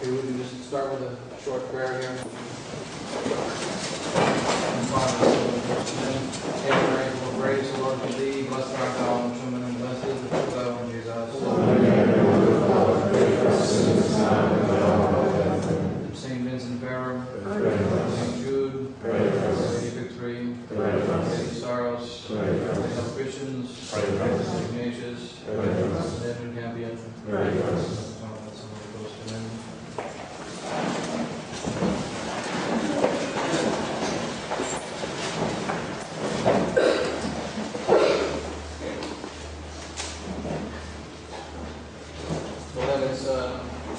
Okay, we can just start with a short prayer here. Father, grace, the Lord with thee, blessed art thou amongst women, and blessed is the fruit of thy womb, Jesus. Saint Vincent Ferrer, Saint Jude, Lady Victory, Lady Sorrows, Saint Christians, Saint Ignatius, Saint Edmund Campion.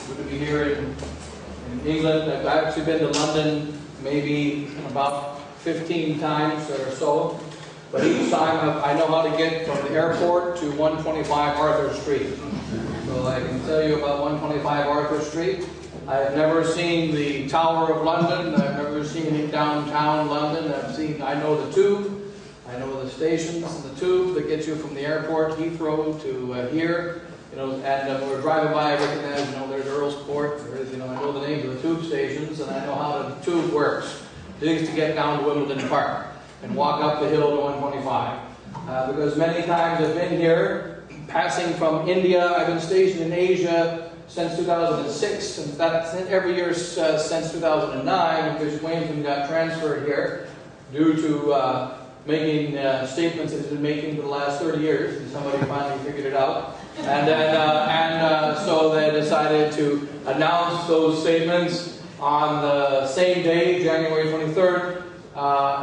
Good to be here in England. I've actually been to London maybe about 15 times or so, but each time I know how to get from the airport to 125 Arthur Street. So I can tell you about 125 Arthur Street. I have never seen the Tower of London. I've never seen it downtown London. I know the Tube. I know the stations, the Tube that gets you from the airport, Heathrow, to here. And when we're driving by, I recognize, there's Earl's Court, I know the names of the tube stations, and I know how the tube works. It is to get down to Wimbledon Park and walk up the hill to 125. Because many times I've been here, passing from India. I've been stationed in Asia since 2006, and that's every year since 2009, because Waynesman got transferred here due to making statements that he's been making for the last 30 years, and somebody finally figured it out. So they decided to announce those statements on the same day, January 23rd,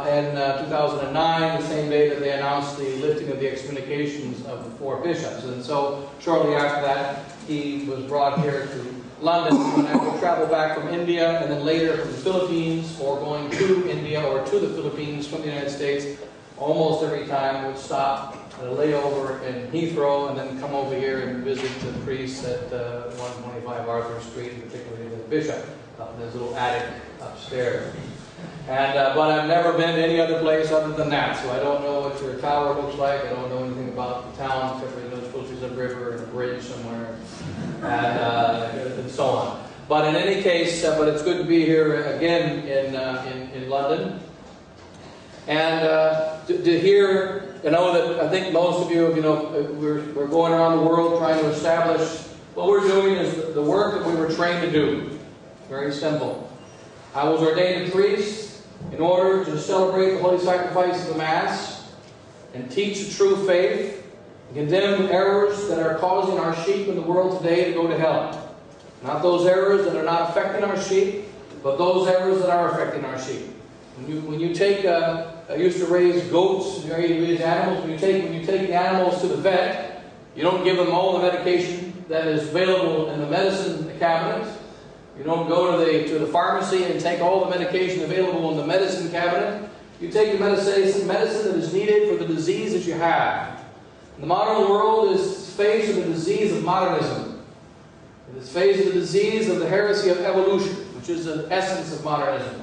in 2009, the same day that they announced the lifting of the excommunications of the 4 bishops. And so shortly after that, he was brought here to London, and I would travel back from India, and then later from the Philippines, or going to India or to the Philippines from the United States. Almost every time would stop at a layover in Heathrow, and then come over here and visit the priests at 125 Arthur Street, particularly the bishop, up in his little attic upstairs. But I've never been to any other place other than that, so I don't know what your tower looks like. I don't know anything about the town, except for there's supposed to be a river and a bridge somewhere, and so on. But in any case, but it's good to be here again in London. And to hear, that I think most of you, we're going around the world trying to establish, what we're doing is the work that we were trained to do. Very simple. I was ordained a priest in order to celebrate the holy sacrifice of the Mass and teach the true faith and condemn errors that are causing our sheep in the world today to go to hell. Not those errors that are not affecting our sheep, but those errors that are affecting our sheep. When you take, I used to raise goats, I used to raise animals. When you take the animals to the vet, you don't give them all the medication that is available in the medicine cabinet. You don't go to the pharmacy and take all the medication available in the medicine cabinet. You take the medicine that is needed for the disease that you have. And the modern world is faced with the disease of modernism. It is faced with the disease of the heresy of evolution, which is the essence of modernism.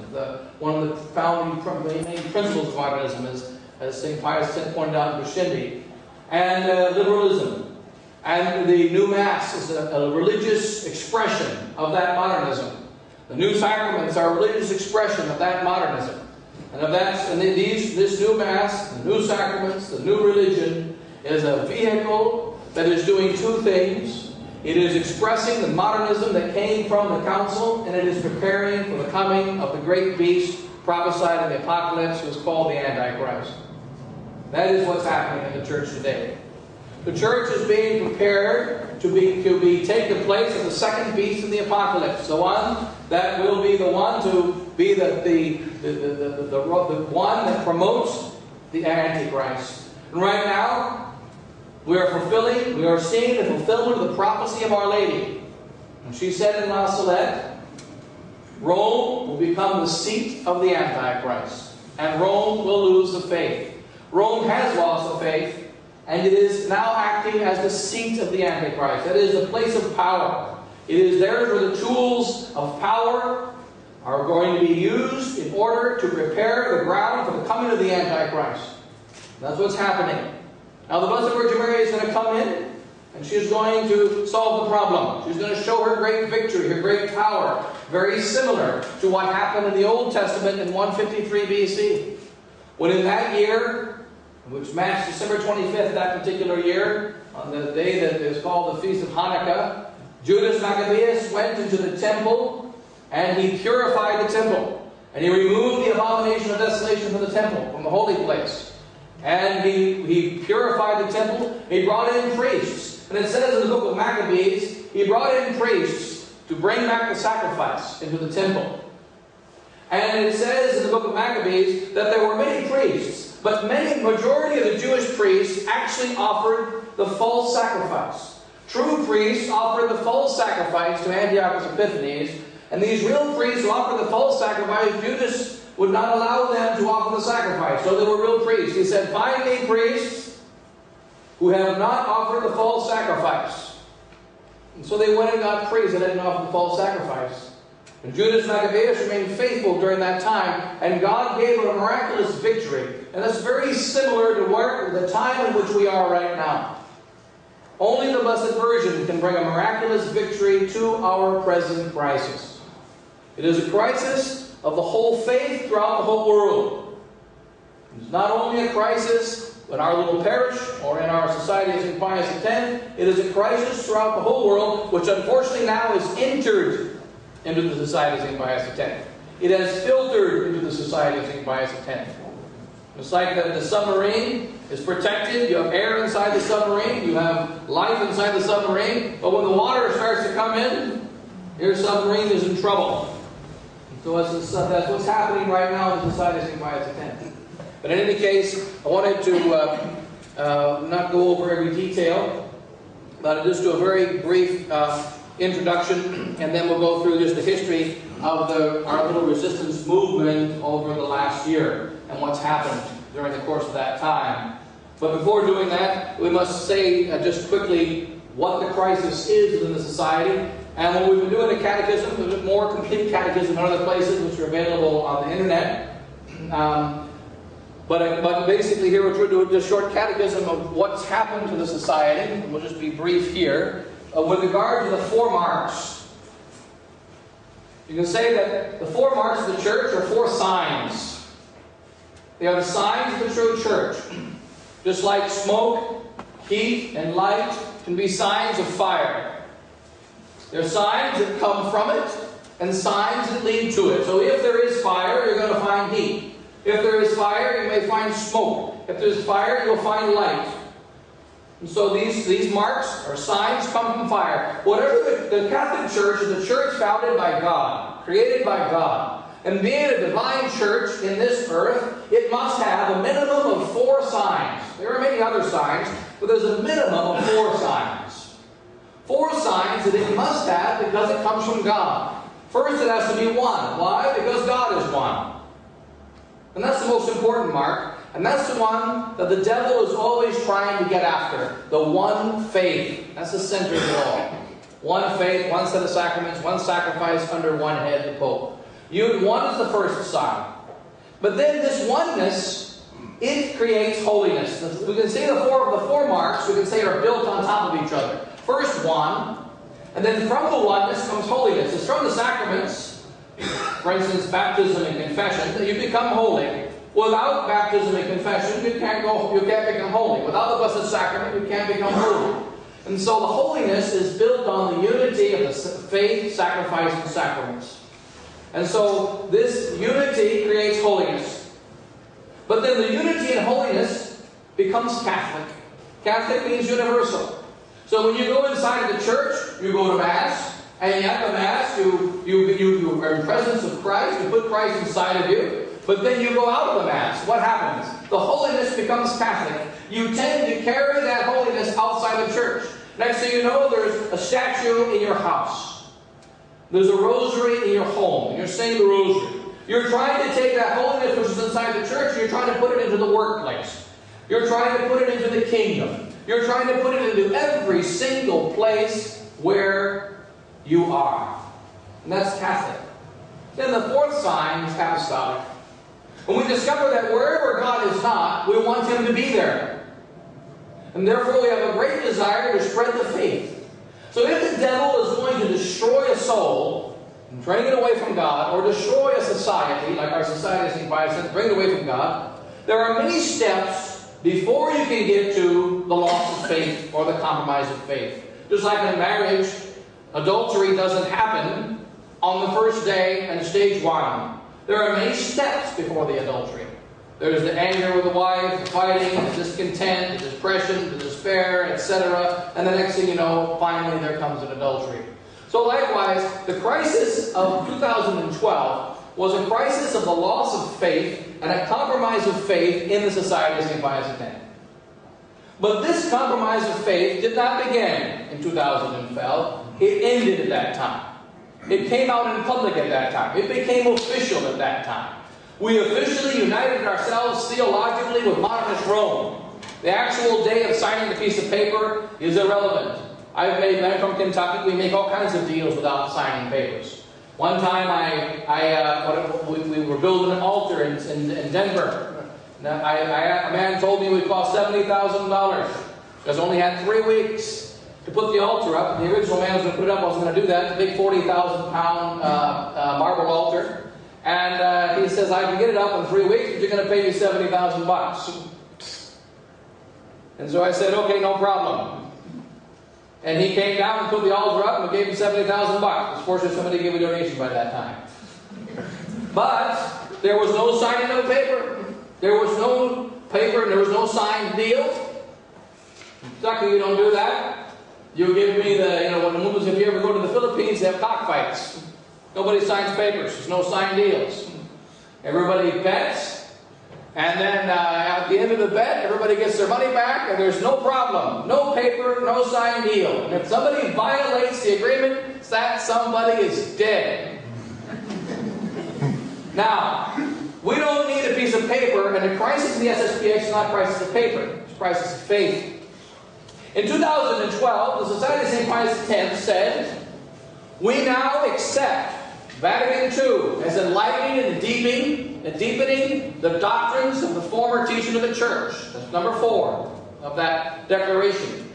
One of the main principles of modernism, as St. Pius X pointed out in Bashindi, and liberalism. And the new Mass is a religious expression of that modernism. The new sacraments are a religious expression of that modernism. This new Mass, the new sacraments, the new religion is a vehicle that is doing two things. It is expressing the modernism that came from the Council, and it is preparing for the coming of the great beast prophesied in the Apocalypse, who is called the Antichrist. That is what's happening in the church today. The church is being prepared to take the place of the second beast in the Apocalypse, the one that will be the one to be the one that promotes the Antichrist. And right now, we are seeing the fulfillment of the prophecy of Our Lady. And she said in La Salette, Rome will become the seat of the Antichrist, and Rome will lose the faith. Rome has lost the faith, and it is now acting as the seat of the Antichrist. That is the place of power. It is there where the tools of power are going to be used in order to prepare the ground for the coming of the Antichrist. That's what's happening. Now the Blessed Virgin Mary is going to come in, And she's going to solve the problem. She's going to show her great victory, her great power. Very similar to what happened in the Old Testament in 153 BC. When in that year, which matched December 25th, that particular year, on the day that is called the Feast of Hanukkah, Judas Maccabeus went into the temple and he purified the temple. And he removed the abomination of desolation from the temple, from the holy place. And he purified the temple. He brought in priests. And it says in the book of Maccabees, he brought in priests to bring back the sacrifice into the temple. And it says in the book of Maccabees that there were many priests, but majority of the Jewish priests actually offered the false sacrifice. True priests offered the false sacrifice to Antiochus Epiphanes, and these real priests who offered the false sacrifice, Judas would not allow them to offer the sacrifice. So they were real priests. He said, "Find me priests who have not offered the false sacrifice." And so they went and got priests that didn't offer the false sacrifice. And Judas Maccabeus remained faithful during that time, and God gave him a miraculous victory. And that's very similar to the time in which we are right now. Only the Blessed Virgin can bring a miraculous victory to our present crisis. It is a crisis of the whole faith throughout the whole world. It's not only a crisis in our little parish or in our society of St. Pius X. It is a crisis throughout the whole world, which unfortunately now is entered into the Society of St. Pius X. It has filtered into the Society of St. Pius X. It's like the submarine is protected. You have air inside the submarine. You have life inside the submarine. But when the water starts to come in, your submarine is in trouble. So that's what's happening right now in the Society of St. Pius X. But in any case, I wanted to not go over every detail, but just do a very brief introduction, and then we'll go through just the history of our little resistance movement over the last year and what's happened during the course of that time. But before doing that, we must say just quickly what the crisis is within the society. And what we've been doing a catechism, there's a more complete catechism in other places which are available on the internet. But basically here we're trying to do a short catechism of what's happened to the society. And we'll just be brief here. With regard to the 4 marks, you can say that the 4 marks of the church are 4 signs. They are the signs of the true church. Just like smoke, heat, and light can be signs of fire. There are signs that come from it, and signs that lead to it. So if there is fire, you're going to find heat. If there is fire, you may find smoke. If there's fire, you'll find light. And so these marks or signs come from fire. Whatever the Catholic Church is a church founded by God, created by God. And being a divine church in this earth, it must have a minimum of 4 signs. There are many other signs, but there's a minimum of 4 signs. 4 signs that it must have because it comes from God. First, it has to be 1. Why? Because God is 1. And that's the most important mark. And that's the one that the devil is always trying to get after. The one faith. That's the center of it all. One faith, one set of sacraments, one sacrifice under one head, the Pope. 1 is the first sign. But then this oneness, it creates holiness. We can say the four marks, we can say, are built on top of each other. First 1, and then from the oneness comes holiness. It's from the sacraments, for instance, baptism and confession, that you become holy. Without baptism and confession, you can't become holy. Without the Blessed Sacrament, you can't become holy. And so the holiness is built on the unity of the faith, sacrifice, and sacraments. And so this unity creates holiness. But then the unity and holiness becomes Catholic. Catholic means universal. So when you go inside of the church, you go to Mass, and at the Mass, you are in the presence of Christ, you put Christ inside of you, but then you go out of the Mass. What happens? The holiness becomes Catholic. You tend to carry that holiness outside the church. Next thing you know, there's a statue in your house. There's a rosary in your home, and you're saying the rosary. You're trying to take that holiness which is inside the church, you're trying to put it into the workplace. You're trying to put it into the kingdom. You're trying to put it into every single place where you are. And that's Catholic. Then the 4th sign is apostolic. When we discover that wherever God is not, we want Him to be there. And therefore we have a great desire to spread the faith. So if the devil is going to destroy a soul, and bring it away from God, or destroy a society, like our society is in Pfeiffer, bring it away from God, there are many steps before you can get to the loss of faith or the compromise of faith. Just like in marriage, adultery doesn't happen on the first day and stage one. There are many steps before the adultery. There's the anger with the wife, the fighting, the discontent, the depression, the despair, etc. And the next thing you know, finally there comes an adultery. So likewise, the crisis of 2012 was a crisis of the loss of faith and a compromise of faith in the society of St. Pius X. But this compromise of faith did not begin in 2012. It ended at that time. It came out in public at that time. It became official at that time. We officially united ourselves theologically with modernist Rome. The actual day of signing the piece of paper is irrelevant. I've made men from Kentucky. We make all kinds of deals without signing papers. One time we were building an altar in Denver. A man told me it would cost $70,000 because I only had 3 weeks to put the altar up. The original man was going to put it up. I wasn't going to do that. The big 40,000-pound marble altar. And he says, I can get it up in 3 weeks, but you're going to pay me $70,000. And so I said, okay, no problem. And he came down and put the altar up, and we gave him $70,000. Of course, somebody gave a donation by that time. But there was no signing of the paper. There was no paper, and there was no signed deal. In Kentucky, you don't do that. You give me if you ever go to the Philippines, they have cockfights. Nobody signs papers. There's no signed deals. Everybody bets, and then at the end of the bet, everybody gets their money back, and there's no problem. No paper, no signed deal. And if somebody violates the agreement, that somebody is dead. Now, we don't need a piece of paper, and the crisis in the SSPX is not a crisis of paper. It's a crisis of faith. In 2012, the Society of St. Pius X said, we now accept Vatican II as enlightening and deepening the doctrines of the former teaching of the Church. That's number 4 of that declaration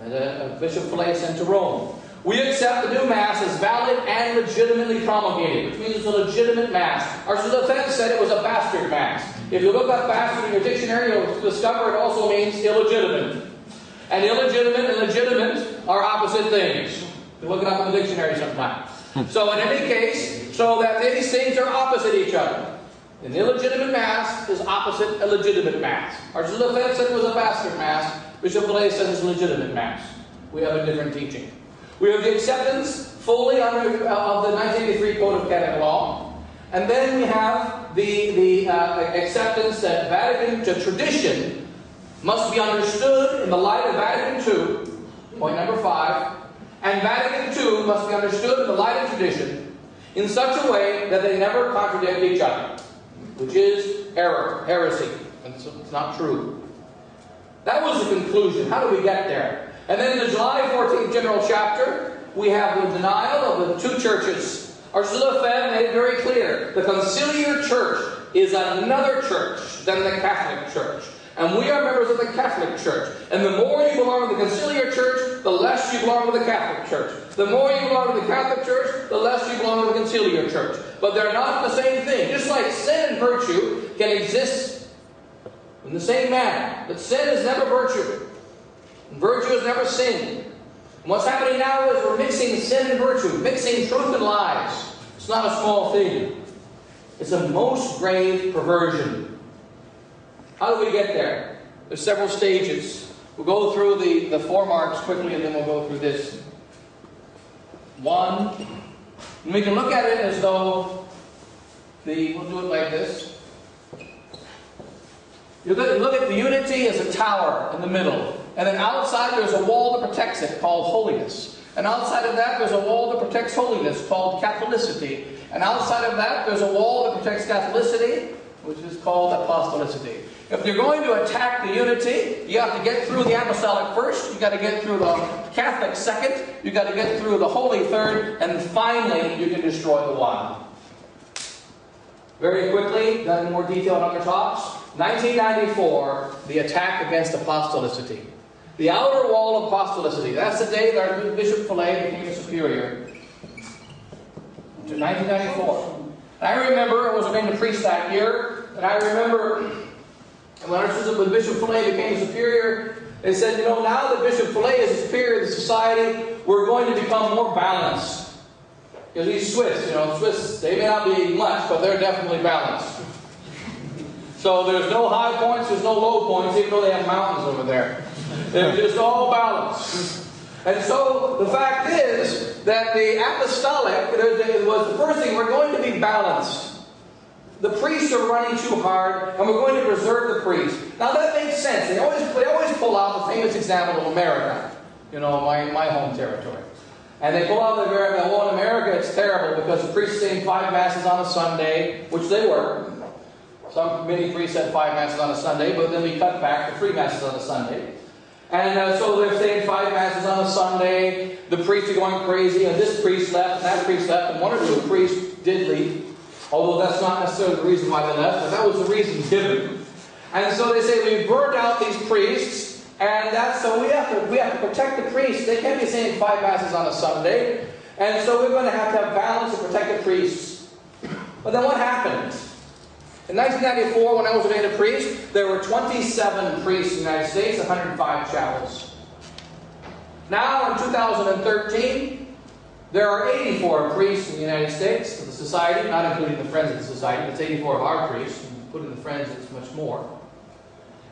that Bishop Pfeiffer sent to Rome. We accept the new Mass as valid and legitimately promulgated, which means it's a legitimate Mass. Our defense said it was a bastard Mass. If you look up bastard in your dictionary, you'll discover it also means illegitimate. And illegitimate and legitimate are opposite things. You look it up in the dictionary sometime. So in any case, so that these things are opposite each other. An illegitimate Mass is opposite a legitimate Mass. Our defense said it was a bastard Mass. Bishop Pfeiffer said it's a legitimate Mass. We have a different teaching. We have the acceptance fully of the 1983 Code of Canon Law. And then we have the acceptance that Vatican tradition must be understood in the light of Vatican II, point number 5. And Vatican II must be understood in the light of tradition in such a way that they never contradict each other, which is error, heresy. And so it's not true. That was the conclusion. How do we get there? And then in the July 14th General Chapter, we have the denial of the 2 churches. Ursula Fed made it very clear. The conciliar church is another church than the Catholic Church. And we are members of the Catholic Church. And the more you belong to the conciliar church, the less you belong to the Catholic Church. The more you belong to the Catholic Church, the less you belong to the conciliar church. But they're not the same thing. Just like sin and virtue can exist in the same manner. But sin is never virtue. And virtue is never sin. And what's happening now is we're mixing sin and virtue, mixing truth and lies. It's not a small thing. It's a most grave perversion. How do we get there? There's several stages. We'll go through the 4 marks quickly, and then we'll go through this. 1, and we can look at it as though we'll do it like this. You look at the unity as a tower in the middle, and then outside there's a wall that protects it called holiness. And outside of that there's a wall that protects holiness called Catholicity. And outside of that there's a wall that protects Catholicity, which is called apostolicity. If you're going to attack the unity, you have to get through the apostolic first, you got to get through the Catholic second, you got to get through the holy third, and finally you can destroy the one. Very quickly, done in more detail in other talks, 1994, the attack against apostolicity. The outer wall of apostolicity. That's the day that our Bishop Pfeiffer became a superior. To 1994. And I remember, I was ordained a priest that year, and I remember when Bishop Pfeiffer became a superior, they said, you know, now that Bishop Pfeiffer is a superior of the society, we're going to become more balanced. Because he's Swiss, you know, Swiss, they may not be much, but they're definitely balanced. So there's no high points, there's no low points, even though they have mountains over there. They're just all balanced. And so the fact is that the apostolic was the first thing, we're going to be balanced. The priests are running too hard, and we're going to preserve the priests. Now that makes sense. They always pull out the famous example of America, you know, my home territory. And they pull out the America, well, in America it's terrible because the priests saying 5 masses on a Sunday, which they were. Many priests had 5 masses on a Sunday, but then we cut back to 3 masses on a Sunday. And so they're saying 5 masses on a Sunday. The priests are going crazy, and this priest left, and that priest left, and 1 or 2 priests did leave. Although that's not necessarily the reason why they left, but that was the reason given. And so they say, we burned out these priests, and so we have to protect the priests. They can't be saying 5 masses on a Sunday. And so we're going to have balance and protect the priests. But then what happened? In 1994, when I was ordained a priest, there were 27 priests in the United States, 105 chapels. Now, in 2013, there are 84 priests in the United States of the society, not including the Friends of the Society, but it's 84 of our priests. Put in the Friends, it's much more.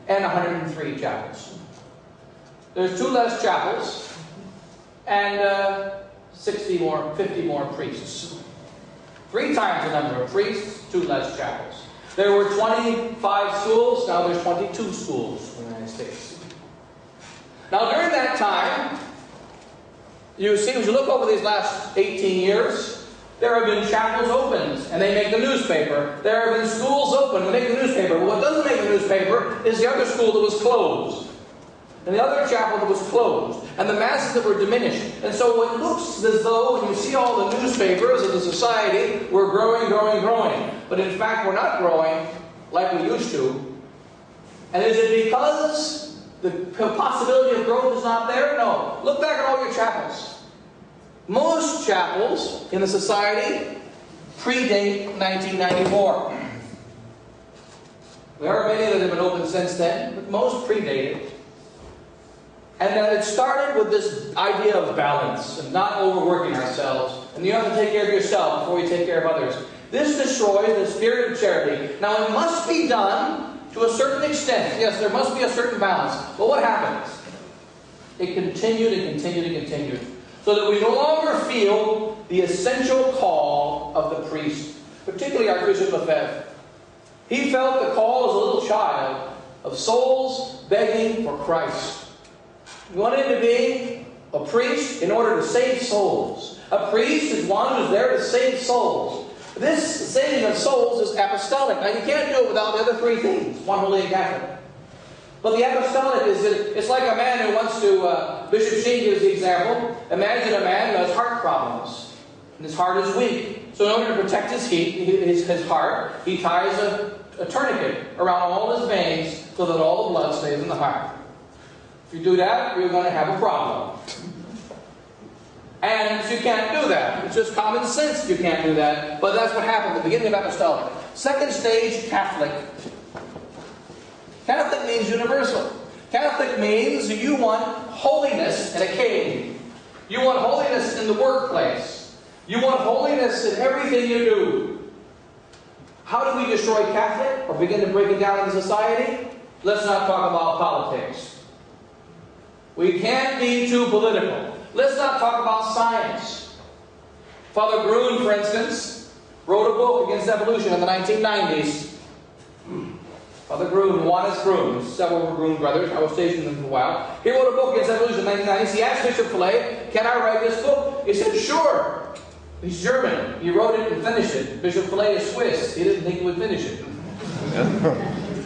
And 103 chapels. There's 2 less chapels, and 50 more priests. 3 times the number of priests, 2 less chapels. There were 25 schools, now there's 22 schools in the United States. Now during that time, you see, as you look over these last 18 years, there have been chapels opened, and they make the newspaper. There have been schools open, and they make the newspaper. But what doesn't make the newspaper is the other school that was closed. And the other chapel that was closed, and the masses that were diminished. And so it looks as though, when you see all the newspapers of the society, we're growing, growing, growing. But in fact, we're not growing like we used to. And is it because the possibility of growth is not there? No. Look back at all your chapels. Most chapels in the society predate 1994. There are many that have been opened since then, but most predate it. And it started with this idea of balance and not overworking ourselves. And you have to take care of yourself before you take care of others. This destroys the spirit of charity. Now, it must be done to a certain extent. Yes, there must be a certain balance. But what happens? It continued and continued and continued. So that we no longer feel the essential call of the priest, particularly Archbishop Pfeiffer. He felt the call as a little child of souls begging for Christ. He wanted to be a priest in order to save souls. A priest is one who's there to save souls. This saving of souls is apostolic. Now, you can't do it without the other 3 things. 1, holy and Catholic. But the apostolic is, it's like a man who wants to, Bishop Sheen gives the example. Imagine a man who has heart problems. And his heart is weak. So in order to protect his heart, he ties a tourniquet around all his veins so that all the blood stays in the heart. If you do that, you're going to have a problem. And you can't do that. It's just common sense you can't do that. But that's what happened at the beginning of apostolic. Second stage, Catholic. Catholic means universal. Catholic means you want holiness in a king. You want holiness in the workplace. You want holiness in everything you do. How do we destroy Catholic or begin to break it down in society? Let's not talk about politics. We can't be too political. Let's not talk about science. Father Grun, for instance, wrote a book against evolution in the 1990s. Father Grun, Johannes Grun, several were Grun brothers. I was stationed with them for a while. He wrote a book against evolution in the 1990s. He asked Bishop Pfeiffer, can I write this book? He said, sure. He's German. He wrote it and finished it. Bishop Pfeiffer is Swiss. He didn't think he would finish it.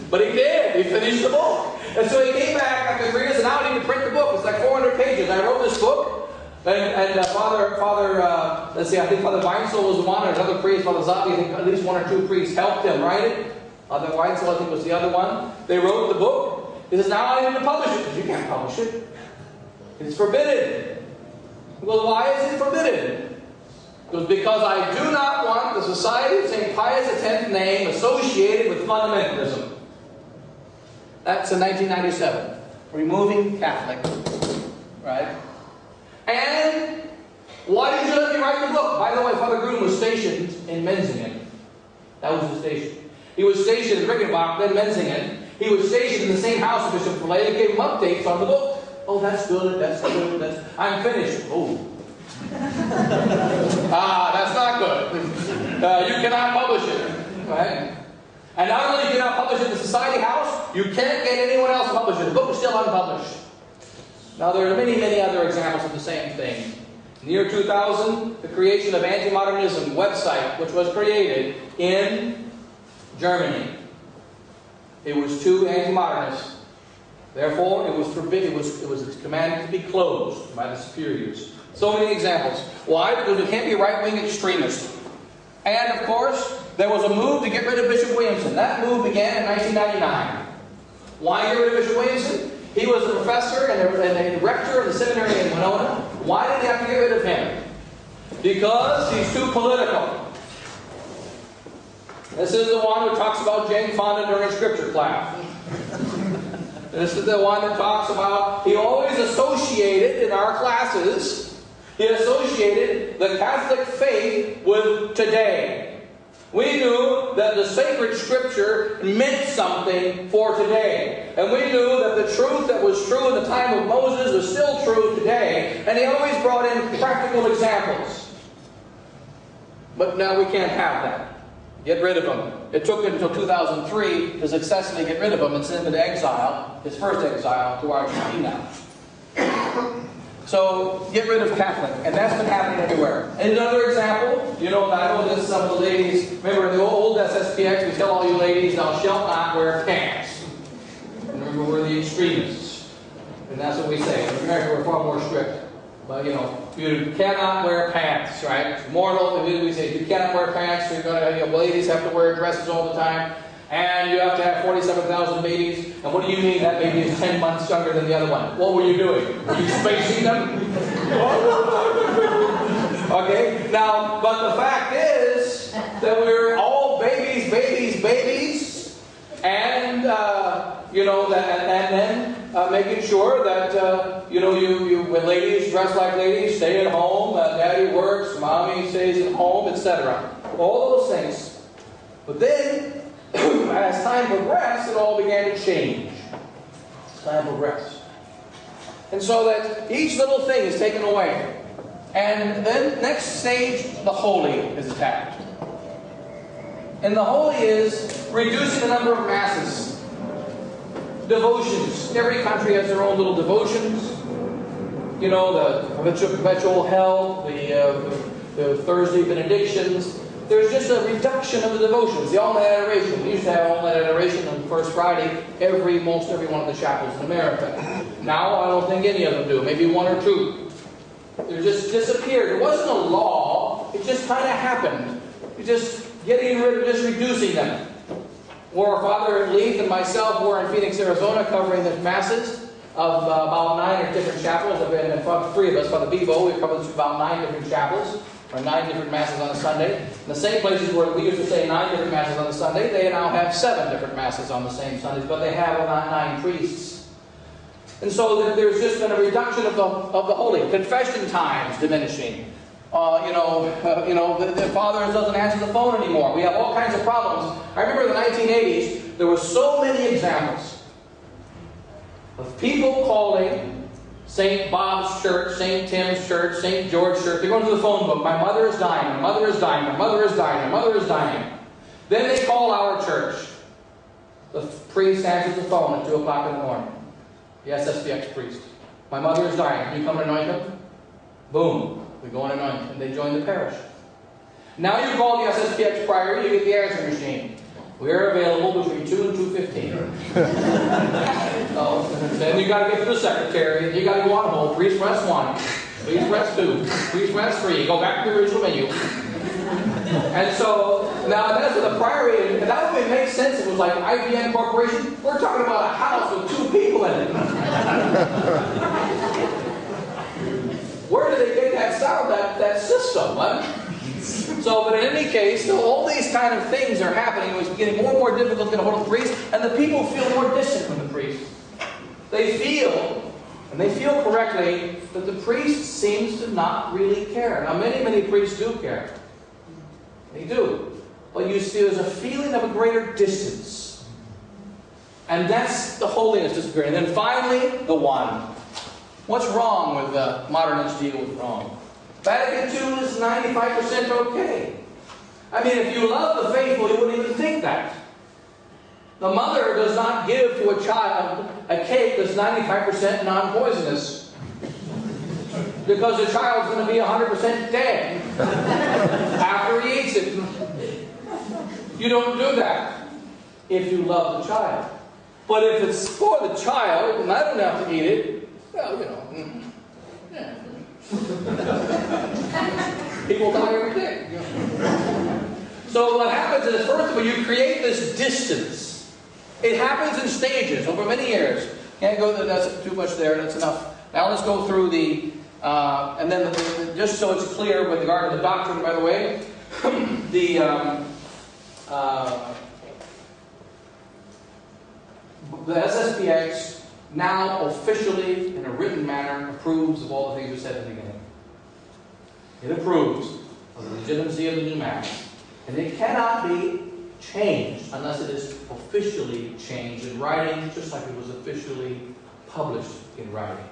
But he did. He finished the book. And so he came back after 3 years, and now I need to print the book. It's like 400 pages. I wrote this book, and Father, let's see, I think Father Weinzel was the one, or another priest, Father Zati, I think at least 1 or 2 priests helped him write it. Father Weinzel, I think, was the other one. They wrote the book. He says, now I need to publish it. He says, you can't publish it. It's forbidden. Well, why is it forbidden? It was because I do not want the Society of St. Pius X name associated with fundamentalism. That's in 1997. Removing Catholic. Right? And why did you let me write the book? By the way, Father Grun was stationed in Menzingen. That was his station. He was stationed in Rickenbach, then Menzingen. He was stationed in the same house as Bishop Fillet and gave him updates on the book. Oh, that's good, that's good, I'm finished. Oh. That's not good. You cannot publish it. Right? And not only can you not publish it in the Society House, you can't get anyone else to publish it. The book is still unpublished. Now, there are many, many other examples of the same thing. In the year 2000, the creation of Anti-Modernism website, which was created in Germany. It was too anti-modernist. Therefore, it was forbidden. It was commanded to be closed by the superiors. So many examples. Why? Because it can't be right-wing extremists. And, of course, there was a move to get rid of Bishop Williamson. That move began in 1999. Why get rid of Bishop Williamson? He was a professor and a rector of the seminary in Winona. Why did they have to get rid of him? Because he's too political. This is the one who talks about Jane Fonda during scripture class. This is the one that talks about, he always associated in our classes, he associated the Catholic faith with today. We knew that the sacred scripture meant something for today. And we knew that the truth that was true in the time of Moses was still true today. And he always brought in practical examples. But now we can't have that. Get rid of him. It took him until 2003 to successfully get rid of him and send him into exile, his first exile, to Argentina. So, get rid of Catholic. And that's been happening everywhere. And another example, I know this, some of the ladies, remember in the old SSPX, we tell all you ladies, thou shalt not wear pants. And remember, we're the extremists. And that's what we say. In America, we're far more strict. But, you cannot wear pants, right? Mortal, we say you cannot wear pants, so you're going to, ladies have to wear dresses all the time. And you have to have 47,000 babies. And what do you mean that baby is 10 months younger than the other one? What were you doing? Were you spacing them? Okay? Now, but the fact is that we're all babies. And, and then making sure that, when ladies dress like ladies, stay at home, daddy works, mommy stays at home, etc. All those things. But then, as time progressed, it all began to change. As time progressed. And so that each little thing is taken away. And then, next stage, the holy is attacked. And the holy is reducing the number of masses. Devotions. Every country has their own little devotions. The perpetual hell, the Thursday benedictions. There's just a reduction of the devotions. The all-night adoration. We used to have all-night adoration on the first Friday, most every one of the chapels in America. Now, I don't think any of them do. Maybe one or two. They just disappeared. It wasn't a law. It just kind of happened. It's just getting rid of, just reducing them. Or Father Leith and myself were in Phoenix, Arizona, covering the masses of about 9 different chapels. And three of us, Father Bevo, we covered about 9 different chapels. Or 9 different masses on a Sunday. In the same places where we used to say 9 different masses on a Sunday, they now have 7 different masses on the same Sundays, but they have about 9 priests. And so there's just been a reduction of the holy. Confession times diminishing. The father doesn't answer the phone anymore. We have all kinds of problems. I remember in the 1980s, there were so many examples of people calling St. Bob's Church, St. Tim's Church, St. George's Church. They're going to the phone book. My mother is dying. My mother is dying. My mother is dying. My mother is dying. Then they call our church. The priest answers the phone at 2 o'clock in the morning. The SSPX priest. My mother is dying. Can you come and anoint him? Boom. We go and anoint him. And they join the parish. Now you call the SSPX prior, you get the answering machine. We are available between 2 and 2:15. Then you got to get to the secretary, and you got to go on hold. Priest press 1. Priest press 2. Priest press 3. Go back to the original menu. And so, now that's what the priory, and that would make sense if it was like IBM Corporation. We're talking about a house with 2 people in it. Where did they get that style, that system? What? So, but in any case, so all these kind of things are happening. It was getting more and more difficult to get a hold of the priest, and the people feel more distant from the priest. They feel, and they feel correctly, that the priest seems to not really care. Now, many priests do care. They do. But you see, there's a feeling of a greater distance. And that's the holiness disappearing. And then finally, the one. What's wrong with the modernist deal with Rome? Vatican II is 95% okay. I mean, if you love the faithful, you wouldn't even think that. The mother does not give to a child a cake that's 95% non-poisonous, because the child's going to be 100% dead after he eats it. You don't do that if you love the child. But if it's for the child, and I don't have to eat it, well, you know. Yeah. People die every day. So what happens is, first of all, you create this distance. It happens in stages over many years. Can't go there, that's too much there, that's enough. Now let's go through the, and then just so it's clear with regard to the doctrine, by the way, the SSPX now officially, in a written manner, approves of all the things we said at the beginning. It approves of the legitimacy of the new Mass. And it cannot be changed unless it is officially changed in writing, just like it was officially published in writing.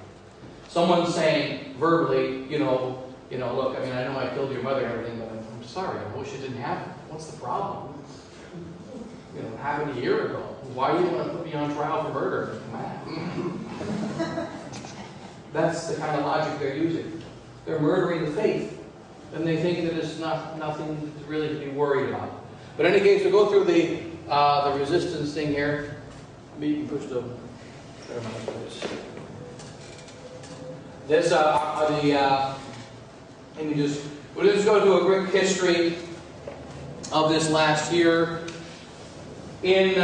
Someone saying verbally, look, I mean, I know I killed your mother and everything, but I'm sorry, I wish it didn't happen. What's the problem? It happened a year ago. Why do you want to put me on trial for murder? That's the kind of logic they're using. They're murdering the faith. And they think that it's nothing really to be worried about. But in any case, we'll go through the resistance thing here. Maybe you can push the... This, we'll just go through a quick history of this last year. In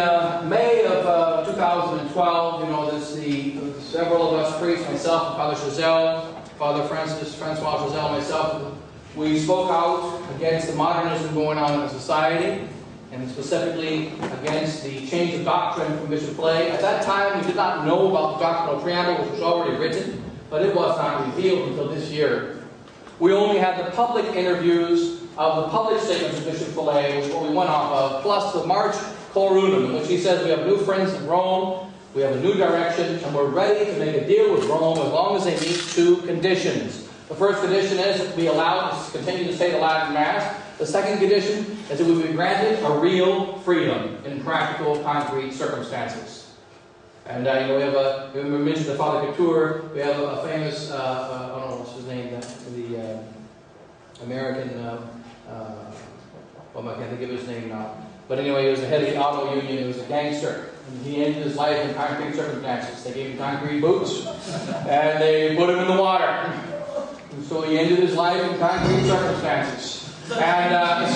May of 2012, several of us priests, myself, Father Chazelle, Father Francois Chazelle, myself, we spoke out against the modernism going on in the society, and specifically against the change of doctrine from Bishop Flay. At that time, we did not know about the doctrinal preamble, which was already written, but it was not revealed until this year. We only had the public interviews of the public statements of Bishop Flay, which is what we went off of, plus the March Corunum, in which he says we have new friends in Rome, we have a new direction, and we're ready to make a deal with Rome as long as they meet 2 conditions. The first condition is that we allowed to continue to say the Latin Mass. The second condition is that we would be granted a real freedom in practical, concrete circumstances. And we mentioned the Father Couture. We have a famous, I don't know what's his name, the American, I can't think of his name now. But anyway, he was the head of the auto union. He was a gangster. And he ended his life in concrete circumstances. They gave him concrete boots, and they put him in the water. And so he ended his life in concrete circumstances. And yes,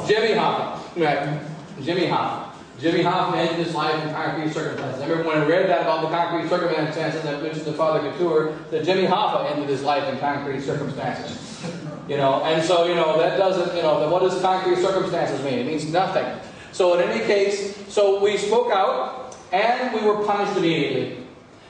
Jimmy Hoffa. Right. Jimmy Hoffa. Jimmy Hoffa ended his life in concrete circumstances. I remember when I read that about the concrete circumstances, that mentioned the Father Couture, that Jimmy Hoffa ended his life in concrete circumstances. And so, that doesn't, what does concrete circumstances mean? It means nothing. So in any case, so we spoke out, and we were punished immediately.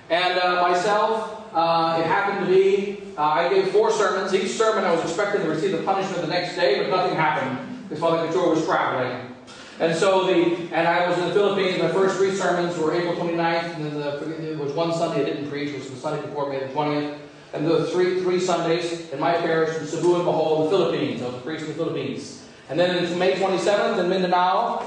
And myself, it happened to be, I gave 4 sermons. Each sermon I was expecting to receive the punishment the next day, but nothing happened, because Father Couture was traveling. And so and I was in the Philippines. My first 3 sermons were April 29th, and then there was one Sunday I didn't preach, which was the Sunday before May the 20th. And the three Sundays in my parish in Cebu and Bohol in the Philippines. I was a priest in the Philippines. And then on May 27th in Mindanao,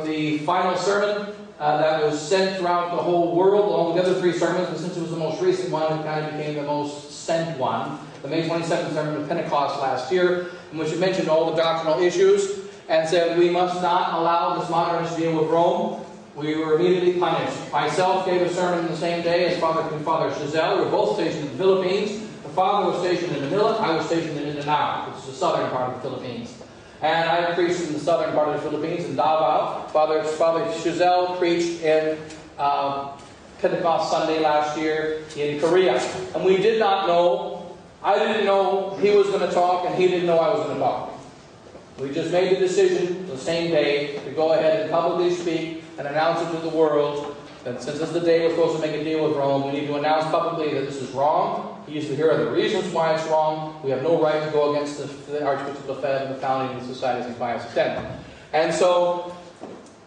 the final sermon that was sent throughout the whole world, along with the other 3 sermons, but since it was the most recent one, it kind of became the most sent one. The May 27th sermon of Pentecost last year, in which it mentioned all the doctrinal issues, and said we must not allow this modernist deal with Rome. We were immediately punished. Myself gave a sermon the same day as Father Chazelle. We were both stationed in the Philippines. The father was stationed in Manila. I was stationed in Mindanao, which is the southern part of the Philippines. And I preached in the southern part of the Philippines, in Davao. Father Chazelle preached in Pentecost Sunday last year in Korea. And we did not know, I didn't know he was going to talk, and he didn't know I was going to talk. We just made the decision the same day to go ahead and publicly speak and announce it to the world that since this is the day we're supposed to make a deal with Rome, we need to announce publicly that this is wrong. Here are the reasons why it's wrong. We have no right to go against the Archbishop Lefebvre and the founding of the Society of St. Pius X. And so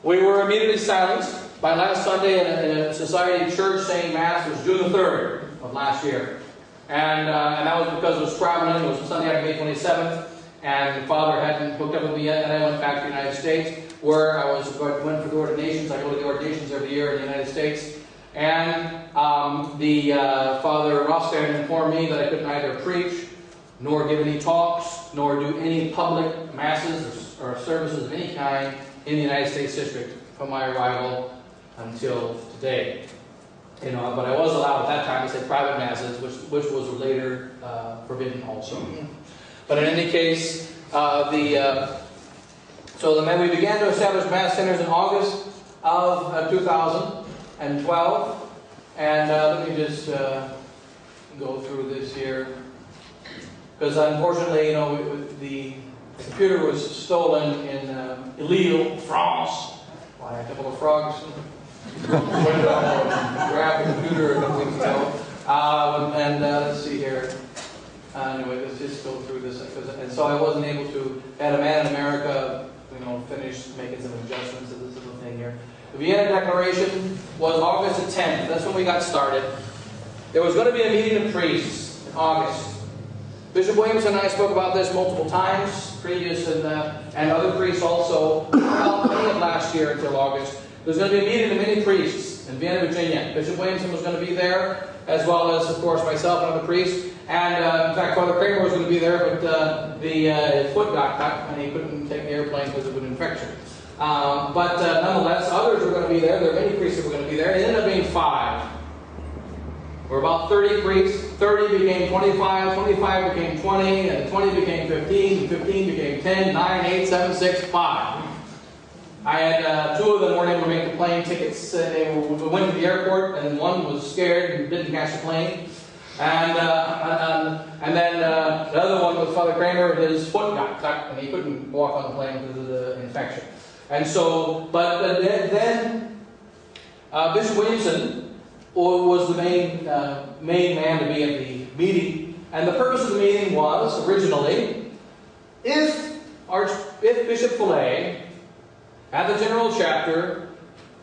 we were immediately silenced. By last Sunday in a society church saying Mass was June the 3rd of last year. And that was because it was traveling. It was Sunday after May 27th. And Father hadn't hooked up with me yet, and I went back to the United States, where I went for the ordinations. I go to the ordinations every year in the United States. And Father Rostand informed me that I couldn't either preach, nor give any talks, nor do any public masses or services of any kind in the United States district from my arrival until today. But I was allowed at that time to say private masses, which was later forbidden also. But in any case, so we began to establish Mass centers in August of 2012. And let me just go through this here. Because unfortunately, the computer was stolen in Lille, France. By a couple of frogs. Grabbed the computer a couple weeks ago. Let's see here. Anyway, let's just go through this. And so I wasn't able to, had a man in America, finish making some adjustments to this little thing here. The Vienna Declaration was August the 10th. That's when we got started. There was going to be a meeting of priests in August. Bishop Williamson and I spoke about this multiple times, previous and other priests also, about May of last year until August. There was going to be a meeting of many priests in Vienna, Virginia. Bishop Williamson was going to be there, as well as, of course, myself and other priests. And, in fact, Father Kramer was going to be there, but his foot got cut, and he couldn't take the airplane because of an infection. Nonetheless, others were going to be there. There were many priests that were going to be there. It ended up being 5. There were about 30 priests. 30 became 25, 25 became 20, and 20 became 15, and 15 became 10, 9, 8, 7, 6, 5. I had 2 of them weren't able to make the plane tickets. We went to the airport, and one was scared and didn't catch the plane. And then the other one was Father Kramer. His foot got cut, and he couldn't walk on the plane because of the infection. And so, but then Bishop Williamson was the main man to be at the meeting. And the purpose of the meeting was, originally, if Bishop Fillet, at the General Chapter,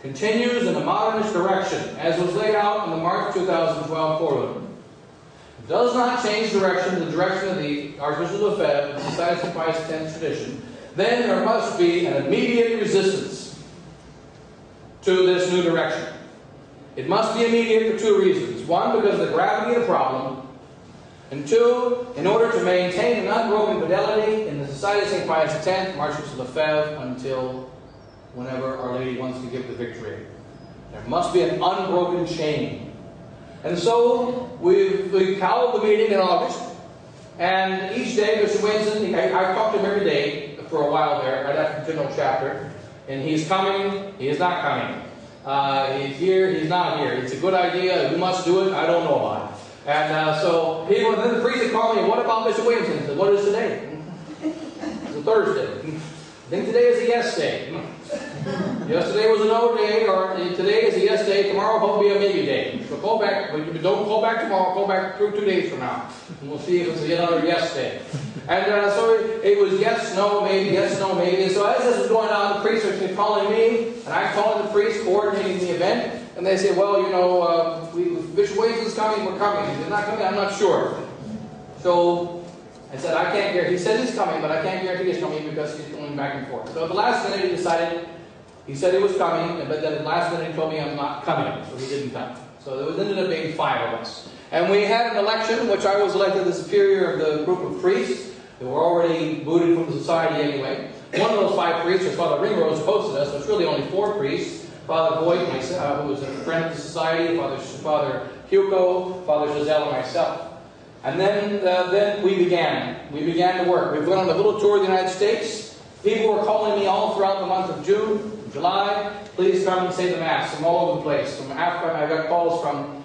continues in the modernist direction, as was laid out in the March 2012 Quorum, does not change direction, the direction of the Archbishop Lefebvre, the Society of St. Pius X tradition, then there must be an immediate resistance to this new direction. It must be immediate for 2 reasons. 1, because of the gravity of the problem, and 2, in order to maintain an unbroken fidelity in the Society of St. Pius X, Archbishop Lefebvre, until whenever Our Lady wants to give the victory. There must be an unbroken chain. And so we called the meeting in August, and each day Bishop Williamson, I talked to him every day for a while there, right after the General Chapter, and he's coming, he is not coming. He's here, he's not here. It's a good idea, you must do it, I don't know about it. And then the priest had called me, what about Bishop Williamson? I said, what is today? It's a Thursday. I think today is a yes day. Yesterday was a no day, or today is a yes day, tomorrow will be a maybe day. So call back, but don't call back tomorrow, call back 2 days from now. And we'll see if it's another yes day. And so it was yes, no, maybe, yes, no, maybe. And so as this was going on, the priests were calling me, and I called the priest coordinating the event, and they said, well, Bishop Williamson's coming, we're coming. If he's not coming, I'm not sure. So I said, I can't guarantee. He said he's coming, but I can't guarantee he's coming because he's going back and forth. So at the last minute he decided, he said he was coming, but then at the last minute he told me I'm not coming, so he didn't come. So it ended up being 5 of us. And we had an election in which I was elected the superior of the group of priests. They were already booted from the society anyway. One of those 5 priests, as Father Ringrose posted us, was really only 4 priests. Father Voigt, myself, who was a friend of the society, Father Hugo, Father Chazelle, and myself. And then we began. We began to work. We went on a little tour of the United States. People were calling me all throughout the month of June, July, please come and say the Mass from all over the place. From Africa, I got calls from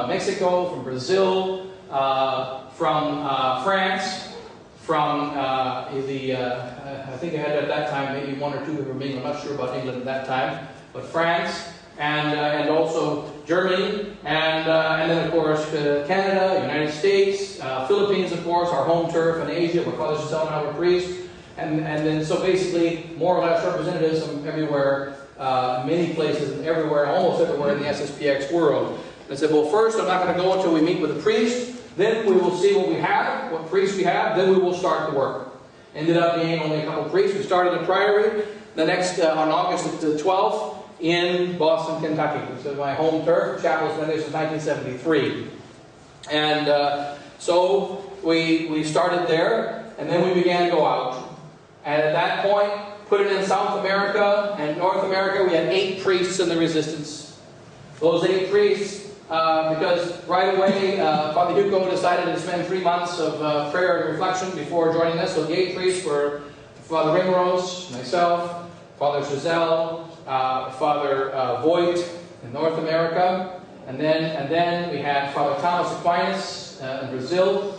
Mexico, from Brazil, from France, from I think I had at that time maybe one or two from England. I'm not sure about England at that time, but France and also Germany, and then of course Canada, United States, Philippines, of course, our home turf, and Asia, where Father Giselle and I were priests, and then so basically more or less representatives from everywhere, many places, everywhere, almost everywhere in the SSPX world. I said, well, first I'm not going to go until we meet with the priest. Then we will see what we have, what priests we have. Then we will start the work. Ended up being only a couple priests. We started a priory the next on August the 12th in Boston, Kentucky. This is my home turf. Chapel's been there since 1973, and so we started there, and then we began to go out. And at that point, put it in South America and North America. We had 8 priests in the resistance. Those 8 priests. Because right away, Father Hugo decided to spend 3 months of prayer and reflection before joining us. So the 8 priests were Father Ringrose, myself, Father Giselle, Father Voigt in North America, and then we had Father Thomas Aquinas in Brazil,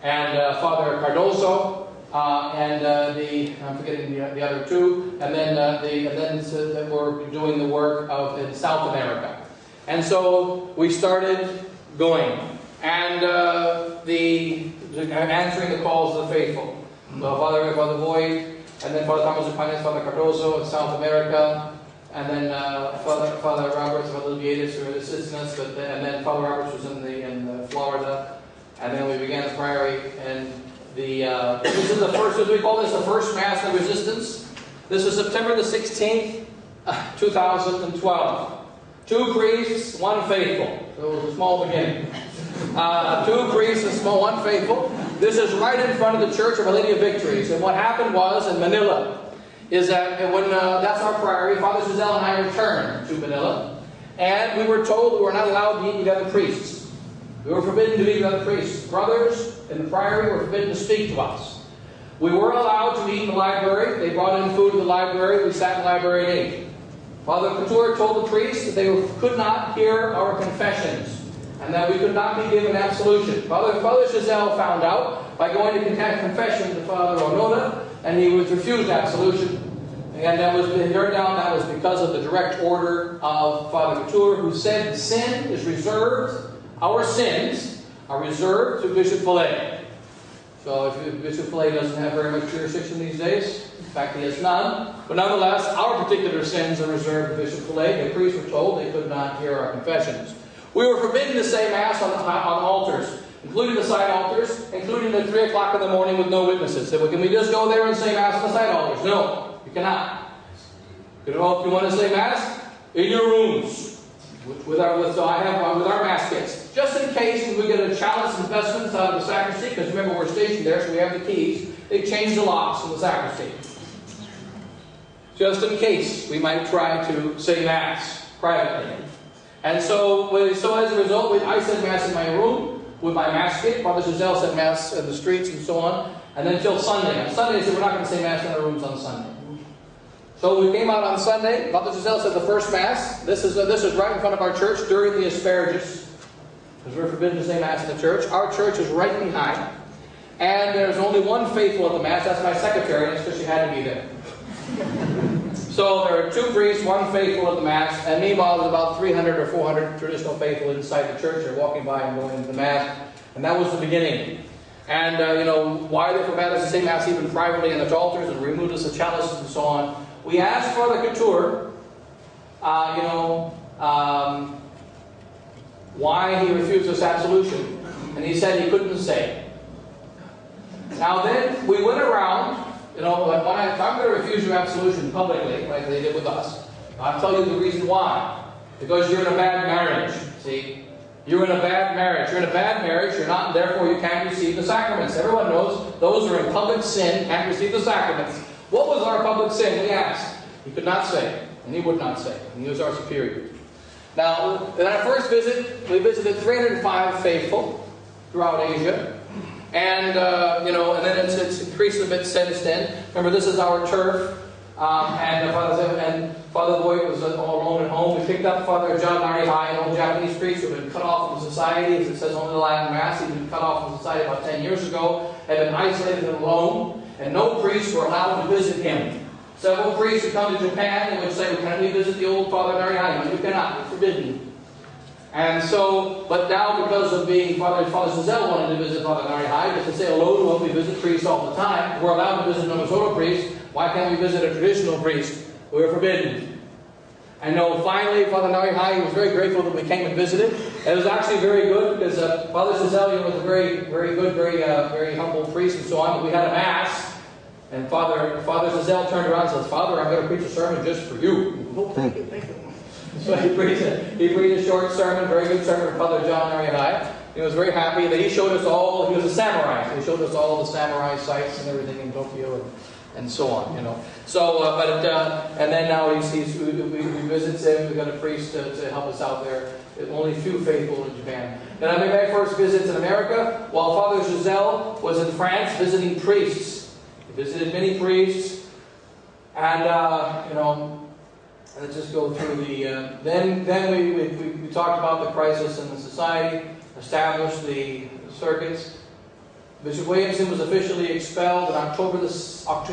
and Father Cardoso, and I'm forgetting the other 2, and then we're doing the work in South America. And so we started going, and answering the calls of the faithful. So Father Voigt, and then Father Thomas Aquinas, Father Cardoso in South America, and then Father Roberts, Father Lietis who were assisting us, and then Father Roberts was in Florida, and then we began the priory. And this is the first, as we call this, the first Mass of Resistance. This is September the 16th, 2012. 2 priests, 1 faithful. So it was a small beginning. 2 priests, 1 faithful. This is right in front of the Church of Our Lady of Victories. And what happened was in Manila is that when that's our priory, Father Giselle and I returned to Manila, and we were told we were not allowed to eat with other priests. We were forbidden to eat with other priests. Brothers in the priory were forbidden to speak to us. We were allowed to eat in the library. They brought in food to the library. We sat in the library and ate. Father Couture told the priests that they could not hear our confessions and that we could not be given absolution. Father Giselle found out by going to confession to Father Onoda, and he was refused absolution. And that was because of the direct order of Father Couture, who said sin is reserved, our sins are reserved to Bishop Fillet. So if Bishop Fillet doesn't have very much jurisdiction these days, in fact he has none, but nonetheless our particular sins are reserved to Bishop Fillet. The priests were told they could not hear our confessions. We were forbidden to say Mass on altars, including the side altars, including at 3 o'clock in the morning with no witnesses. Said, well, can we just go there and say Mass on the side altars? No, you cannot. If you want to say Mass, in your rooms, with our Mass kits. Just in case we get a chalice and vestments out of the sacristy, because remember we're stationed there, so we have the keys. They change the locks in the sacristy. Just in case we might try to say Mass privately. And so as a result, I said Mass in my room with my Mass kit. Father Giselle said Mass in the streets and so on. And then until Sunday. On Sunday, they said we're not going to say Mass in our rooms on Sunday. So we came out on Sunday. Father Giselle said the first Mass. This is right in front of our church during the asparagus, because we're forbidden to say Mass in the church. Our church is right behind. And there's only 1 faithful at the Mass. That's my secretary, and it's because she had to be there. So there are 2 priests, 1 faithful at the Mass, and meanwhile there's about 300 or 400 traditional faithful inside the church. They're walking by and going into the Mass. And that was the beginning. And, why they forbade us to say Mass even privately in the altars and removed us the chalices and so on. We asked Father Couture, why he refused us absolution, and he said he couldn't say. Now then, we went around, if I'm going to refuse you absolution publicly, like they did with us, I'll tell you the reason why. Because you're in a bad marriage, see? You're in a bad marriage. You're in a bad marriage, you're not, and therefore you can't receive the sacraments. Everyone knows those who are in public sin can't receive the sacraments. What was our public sin? We asked. He could not say, and he would not say, and he was our superior. Now, in our first visit, we visited 305 faithful throughout Asia. And, you know, and then it's increased a bit since then. Remember, this is our turf. And Father Boyd was all alone at home. We picked up Father John Narihai, an old Japanese priest who had been cut off from society, as it says on the Latin Mass. He'd been cut off from society about 10 years ago, had been isolated and alone, and no priests were allowed to visit him. Several priests would come to Japan and would say, well, can we visit the old Father Narihai? No, you cannot. It's forbidden. And so, but now because of being Father Zazel wanted to visit Father Narihai, just to say hello to him, we visit priests all the time. We're allowed to visit Minnesota priests. Why can't we visit a traditional priest? We were forbidden. And no, finally, Father Narihai was very grateful that we came and visited. And it was actually very good because Father Zazel was a very, very good, very humble priest and so on. But we had a Mass, and Father Zazel turned around and says, Father, I'm going to preach a sermon just for you. Oh, thank you, thank you. So he preached a short sermon, very good sermon for Father John Narihai. He was very happy that he showed us all, he was a samurai, so he showed us all the samurai sites and everything in Tokyo and so on, you know. So, and then now we visit him, we got a priest to help us out there. Only few faithful in Japan. Then I made my first visits in America while Father Giselle was in France visiting priests. He visited many priests, and, you know, let's just go through the... then we talked about the crisis in the society, established the circuits. Bishop Williamson was officially expelled on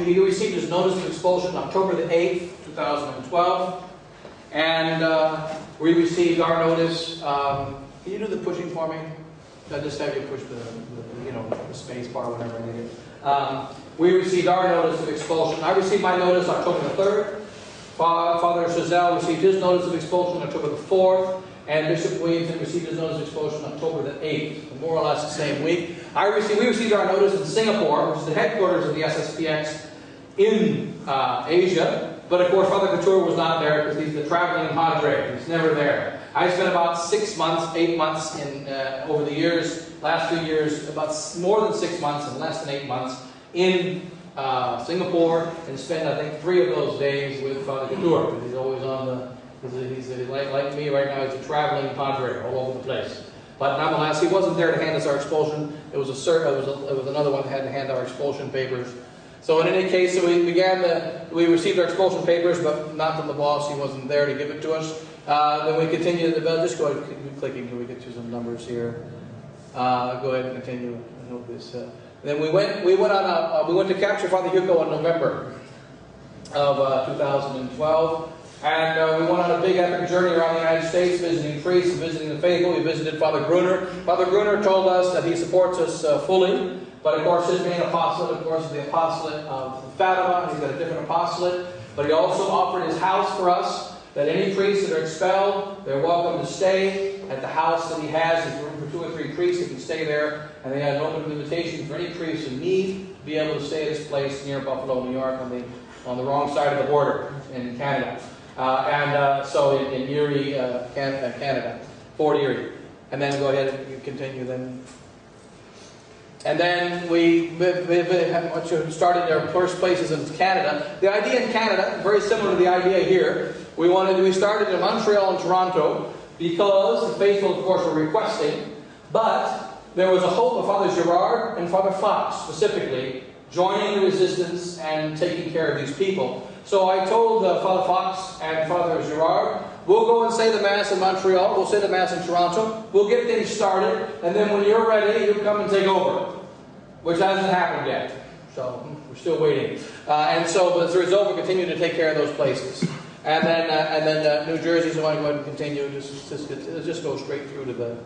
he received his notice of expulsion on October the 8th, 2012. And we received our notice. Can you do the pushing for me? I just have you push the space bar, whatever I need. We received our notice of expulsion. I received my notice October the 3rd. Father Chazelle received his notice of expulsion October the 4th. And Bishop Williamson received his notice of expulsion October the 8th, more or less the same week. We received our notice in Singapore, which is the headquarters of the SSPX in Asia. But of course, Father Couture was not there because he's the traveling padre. He's never there. I spent about 6 months, 8 months over the years, last few years, about more than 6 months and less than 8 months in Singapore, and spent, I think, 3 of those days with Father Couture, because he's always on the... He's like me right now, he's a traveling padre all over the place. But nonetheless, he wasn't there to hand us our expulsion. It was another one that had to hand our expulsion papers. So in any case, so we received our expulsion papers, but not from the boss. He wasn't there to give it to us. Then we continued. Just go ahead and keep clicking until we get to some numbers here. Go ahead and continue. I hope this. Then we went to capture Father Hugo in November of 2012. And we went on a big epic journey around the United States, visiting priests, visiting the faithful. We visited Father Gruner. Father Gruner told us that he supports us fully. But of course, his main apostolate, of course, is the apostolate of Fatima. He's got a different apostolate. But he also offered his house for us, that any priests that are expelled, they're welcome to stay at the house that he has. There's room for 2 or 3 priests who can stay there. And they have an open invitation for any priests who need to be able to stay at this place near Buffalo, New York, on the wrong side of the border in Canada. So in Erie, Canada, Fort Erie. And then go ahead and you continue then. And then we started our first places in Canada. The idea in Canada, very similar to the idea here. We started in Montreal and Toronto because the faithful, of course, were requesting. But there was a hope of Father Girard and Father Fox, specifically, joining the resistance and taking care of these people. So I told Father Fox and Father Girard, we'll go and say the Mass in Montreal, we'll say the Mass in Toronto, we'll get things started, and then when you're ready, you come and take over. Which hasn't happened yet. So we're still waiting. But as a result, we continue to take care of those places. And then New Jersey, so I go ahead and continue. Just go straight through to the...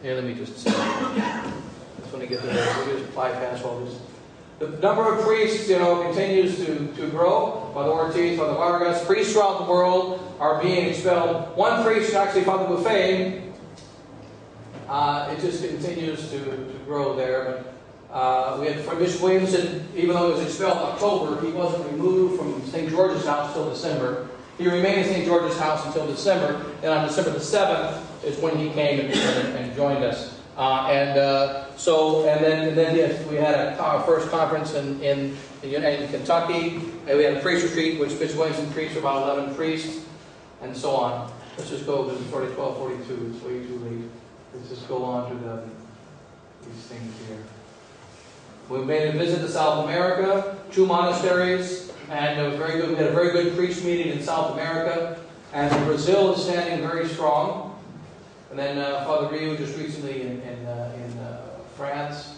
Here, let me just see. Just want to get there. We'll just bypass all this. The number of priests, continues to grow. Father Ortiz, Father Vargas, priests throughout the world are being expelled. One priest, actually Father Buffet, it just continues to grow there. But we had Bishop Williamson, even though he was expelled in October, he wasn't removed from St. George's House until December. He remained in St. George's House until December, and on December the 7th is when he came and joined us. Then we had our first conference in Kentucky, and we had a priest retreat, which Bishop Williamson preached for about 11 priests, and so on. Let's just go to 1242. It's way too late. Let's just go on to these things here. We made a visit to South America, 2 monasteries, and we had a very good priest meeting in South America. And Brazil is standing very strong. And then Father Rio just recently in France.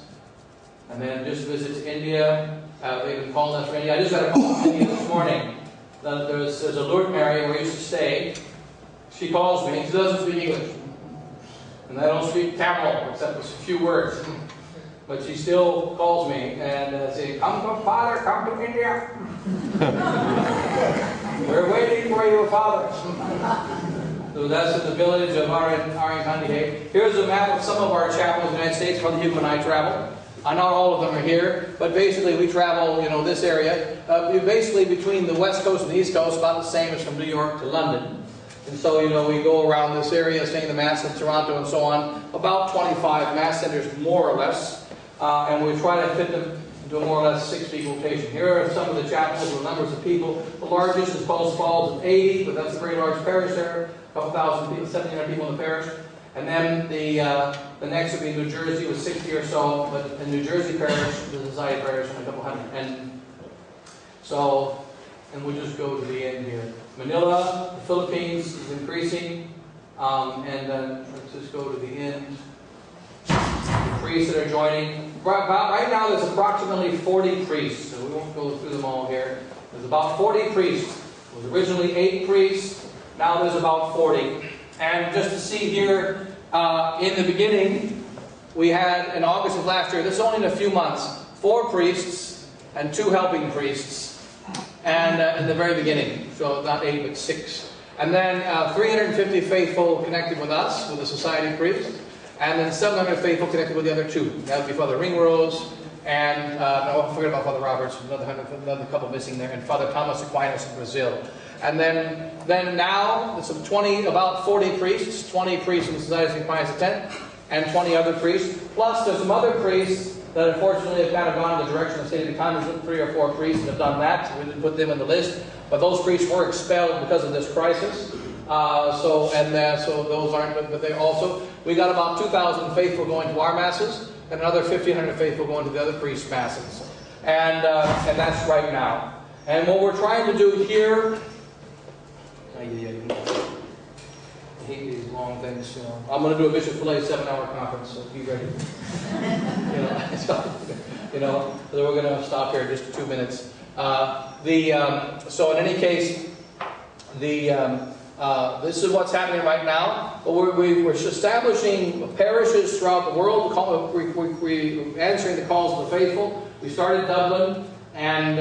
And then just visit India. They've been calling us for India. I just got a call from India this morning. There's a Lourdes Mary where I used to stay. She calls me. She doesn't speak English. And I don't speak Tamil, except a few words. But she still calls me and says, "Come to Father, come to India. We're waiting for you, Father." So that's in the village of Arinkandihé. Here's a map of some of our chapels in the United States where the Hugo and I travel. Not all of them are here, but basically we travel, this area. Basically between the West Coast and the East Coast, about the same as from New York to London. And so, we go around this area, saying the Mass in Toronto and so on. About 25 Mass centers, more or less. And we try to fit them into a more or less 6-week rotation. Here are some of the chapels with numbers of people. The largest is Post Falls at 80, but that's a very large parish there. A couple thousand people, 1,700 people in the parish. And then the next would be New Jersey with 60 or so, but in New Jersey parish, the Society parish, and a couple hundred. And we'll just go to the end here. Manila, the Philippines is increasing. And then let's just go to the end. The priests that are joining. Right now there's approximately 40 priests, so we won't go through them all here. There's about 40 priests. It was originally 8 priests, now there's about 40. And just to see here, in the beginning, we had, in August of last year, this is only in a few months, 4 priests and 2 helping priests. And in the very beginning, so not 8 but 6. And then 350 faithful connected with us, with the Society priests. And then 700 faithful connected with the other 2. That would be Father Ringrose, and no, forget about Father Roberts, another couple missing there, and Father Thomas Aquinas in Brazil. And then now, it's about 40 priests, 20 priests in the Society of Pius X, and 20 other priests. Plus, there's some other priests that unfortunately have kind of gone in the direction of St. Thomas. 3 or 4 priests that have done that, so we didn't put them in the list. But those priests were expelled because of this crisis. So those aren't, but they also, we got about 2,000 faithful going to our masses, and another 1,500 faithful going to the other priests' masses. And that's right now. And what we're trying to do here, I hate these long things. I'm going to do a Bishop Fillet 7-hour conference, so be ready. So we're going to stop here in just 2 minutes. So in any case, this is what's happening right now. But we're establishing parishes throughout the world. We're answering the calls of the faithful. We started Dublin and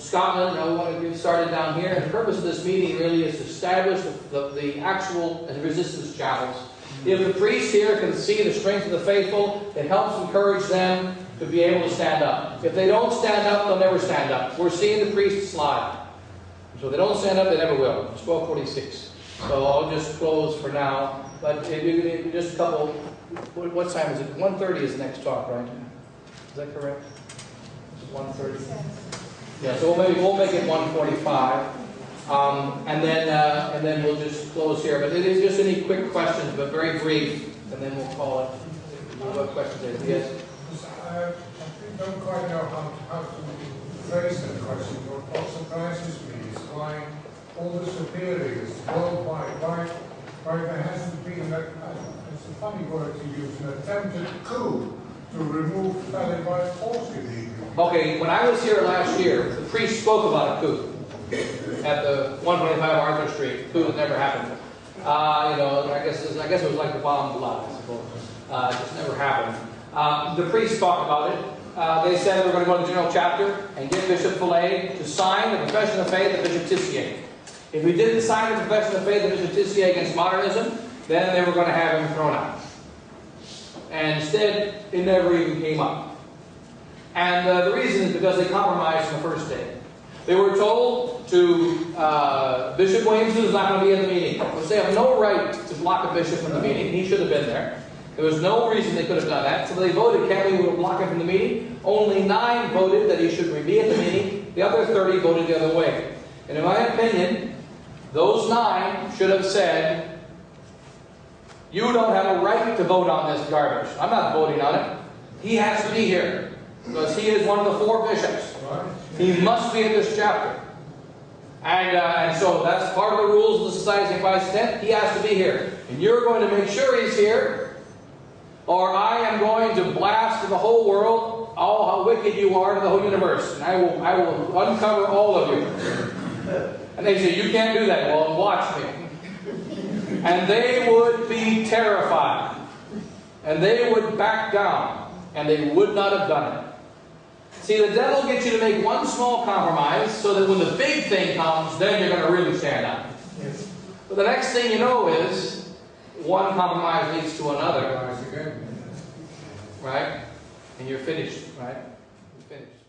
Scotland. Now we want to get started down here. And the purpose of this meeting really is to establish the actual resistance chapels. If the priests here can see the strength of the faithful, it helps encourage them to be able to stand up. If they don't stand up, they'll never stand up. We're seeing the priests slide. So if they don't stand up, they never will. It's 12:46. So I'll just close for now. But just a couple, what time is it? 1:30 is the next talk, right? Is that correct? 1:30? Yeah, so we'll make it 1:45. And then we'll just close here. But it is just any quick questions, but very brief. And then we'll call it. What questions? Yes? I don't quite know how to phrase that question. What surprises me is why all the superiors worldwide, why there hasn't been, it's a funny word to use, an attempted coup to remove Valley by force illegally. Okay, when I was here last year, the priest spoke about a coup at the 125 Arthur Street. Coup that never happened. I guess it was like the bomb blood, I suppose. It just never happened. The priests talked about it. They said we're going to go to the General Chapter and get Bishop Fillet to sign the Profession of Faith of Bishop Tissier. If we didn't sign the Profession of Faith of Bishop Tissier against modernism, then they were going to have him thrown out. And instead, it never even came up. And the reason is because they compromised on the first day. They were told to, Bishop Williamson is not going to be in the meeting. Which they have no right to block a bishop from the meeting. He should have been there. There was no reason they could have done that. So they voted, can we block him from the meeting? Only 9 voted that he should be at the meeting. The other 30 voted the other way. And in my opinion, those 9 should have said, you don't have a right to vote on this garbage. I'm not voting on it. He has to be here. because he is one of the 4 bishops. Right. He must be in this chapter. And so that's part of the rules of the Society of St. Pius X. He has to be here. And you're going to make sure he's here, or I am going to blast to the whole world all how wicked you are to the whole universe. And I will uncover all of you. And they say, you can't do that. Well, watch me. And they would be terrified. And they would back down. And they would not have done it. See, the devil gets you to make one small compromise so that when the big thing comes, then you're going to really stand up. Yes. But the next thing you know is, one compromise leads to another. Compromise again. Right? And you're finished, right? You're finished.